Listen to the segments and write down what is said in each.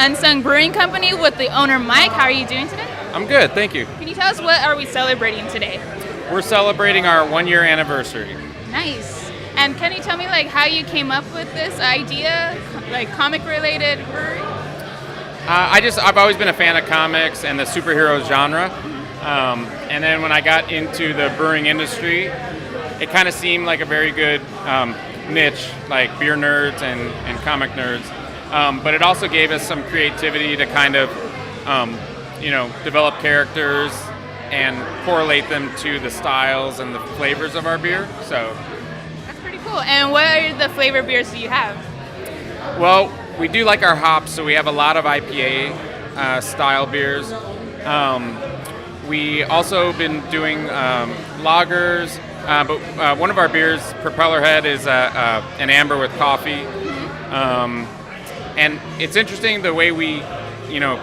Unsung Brewing Company with the owner, Mike. How are you doing today? I'm good, thank you. Can you tell us what are we celebrating today? We're celebrating our 1-year anniversary. Nice. And can you tell me how you came up with this idea, comic related brewery? I've always been a fan of comics and the superhero genre. And then when I got into the brewing industry, it kind of seemed like a very good niche, like beer nerds and comic nerds. But it also gave us some creativity to kind of, develop characters and correlate them to the styles and the flavors of our beer. So that's pretty cool. And what are the flavor beers do you have? Well, we do like our hops, so we have a lot of IPA style beers. We also been doing lagers, but one of our beers, Propeller Head, is an amber with coffee. And it's interesting the way we,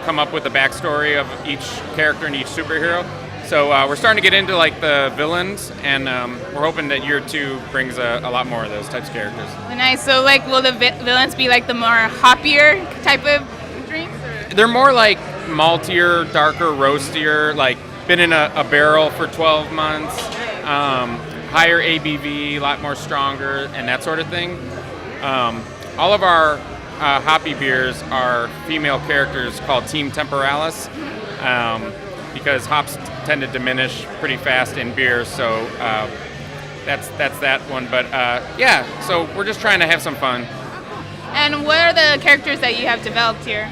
come up with the backstory of each character and each superhero. So we're starting to get into the villains, and we're hoping that year 2 brings a lot more of those types of characters. Nice. So will the villains be the more hoppier type of drinks? Or? They're more maltier, darker, roastier, been in a barrel for 12 months, higher ABV, a lot more stronger, and that sort of thing. All of our hoppy beers are female characters called Team Temporalis, because hops tend to diminish pretty fast in beer, so that's that one. But so we're just trying to have some fun. And what are the characters that you have developed here?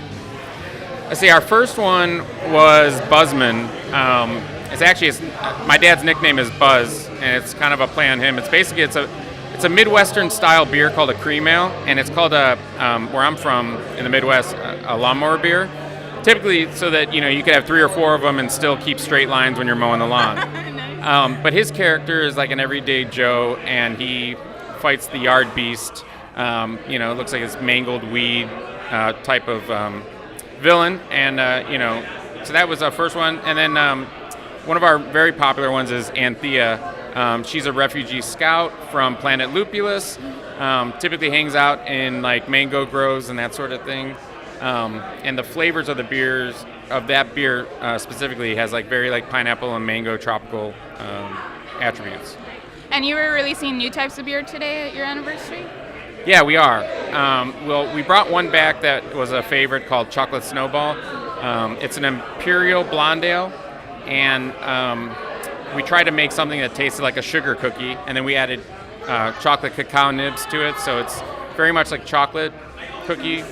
Let's see, our first one was Buzzman. It's my dad's nickname is Buzz, and it's kind of a play on him. It's basically it's a Midwestern style beer called a cream ale, and it's called where I'm from in the Midwest, a lawnmower beer. Typically, so that you could have 3 or 4 of them and still keep straight lines when you're mowing the lawn. Nice. But his character is like an everyday Joe, and he fights the yard beast. It looks like it's mangled weed type of villain, and so that was our first one. And then one of our very popular ones is Anthea. She's a refugee scout from planet Lupulus. Typically hangs out in mango groves and that sort of thing. And the flavors of the beers, of that beer specifically, has very pineapple and mango tropical attributes. And you were releasing new types of beer today at your anniversary? Yeah, we are. We brought one back that was a favorite called Chocolate Snowball. It's an Imperial Blonde Ale, and we tried to make something that tasted like a sugar cookie, and then we added chocolate cacao nibs to it, so it's very much like chocolate cookie.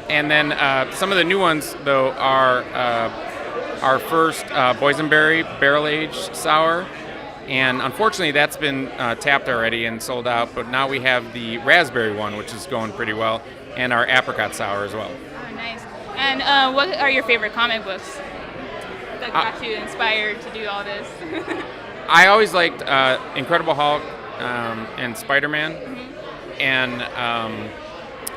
And then some of the new ones, though, are our first boysenberry barrel-aged sour. And unfortunately, that's been tapped already and sold out. But now we have the raspberry one, which is going pretty well, and our apricot sour as well. Oh, nice. And what are your favorite comic books that got you inspired to do all this? I always liked Incredible Hulk and Spider-Man. Mm-hmm. And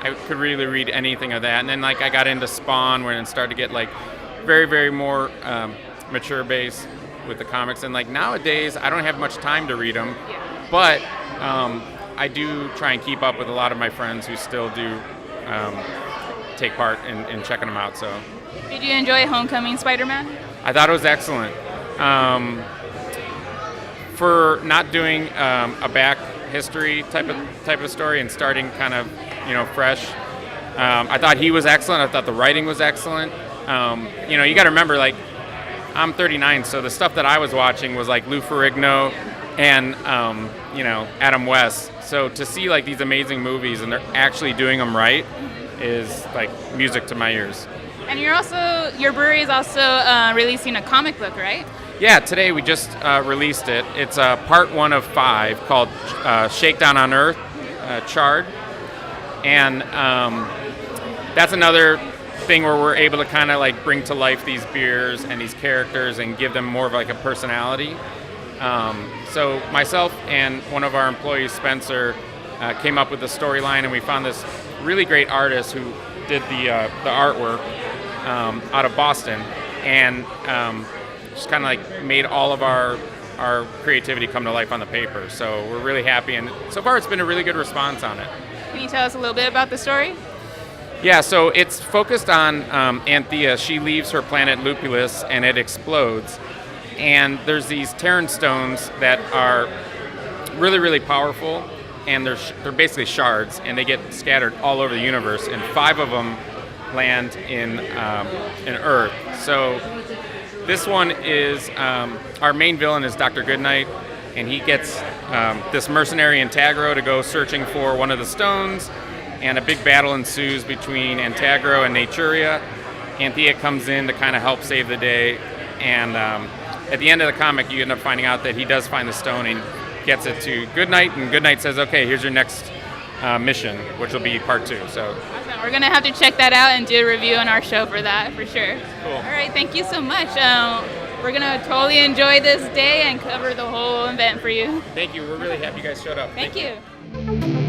I could really read anything of that. And then I got into Spawn, where it started to get very, very more mature base with the comics. And nowadays, I don't have much time to read them, but I do try and keep up with a lot of my friends who still do take part in checking them out. So, did you enjoy Homecoming Spider-Man? I thought it was excellent. For not doing a back history type of story and starting kind of fresh, I thought he was excellent. I thought the writing was excellent. You got to remember, I'm 39, so the stuff that I was watching was Lou Ferrigno and Adam West. So to see these amazing movies and they're actually doing them right is music to my ears. And your brewery is also releasing a comic book, right? Yeah, today we just released it. It's part 1 of 5 called Shakedown on Earth, Charred. And that's another thing where we're able to kind of bring to life these beers and these characters and give them more of a personality. So myself and one of our employees, Spencer, came up with the storyline, and we found this really great artist who did the artwork out of Boston, and just kind of made all of our creativity come to life on the paper. So we're really happy, and so far it's been a really good response on it. Can you tell us a little bit about the story? Yeah, so it's focused on Anthea. She leaves her planet Lupulus and it explodes. And there's these Terran stones that are really, really powerful, and they're basically shards, and they get scattered all over the universe, and 5 of them land in Earth. So this one is, our main villain is Dr. Goodnight, and he gets this mercenary Antagro to go searching for one of the stones, and a big battle ensues between Antagro and Naturia. Anthea comes in to kind of help save the day, and at the end of the comic, you end up finding out that he does find the stone and gets it to Goodnight, and Goodnight says, okay, here's your next mission, which will be part 2. So awesome. We're going to have to check that out and do a review on our show for that, for sure. Cool. All right, thank you so much. We're going to totally enjoy this day and cover the whole event for you. Thank you. We're really happy you guys showed up. Thank you.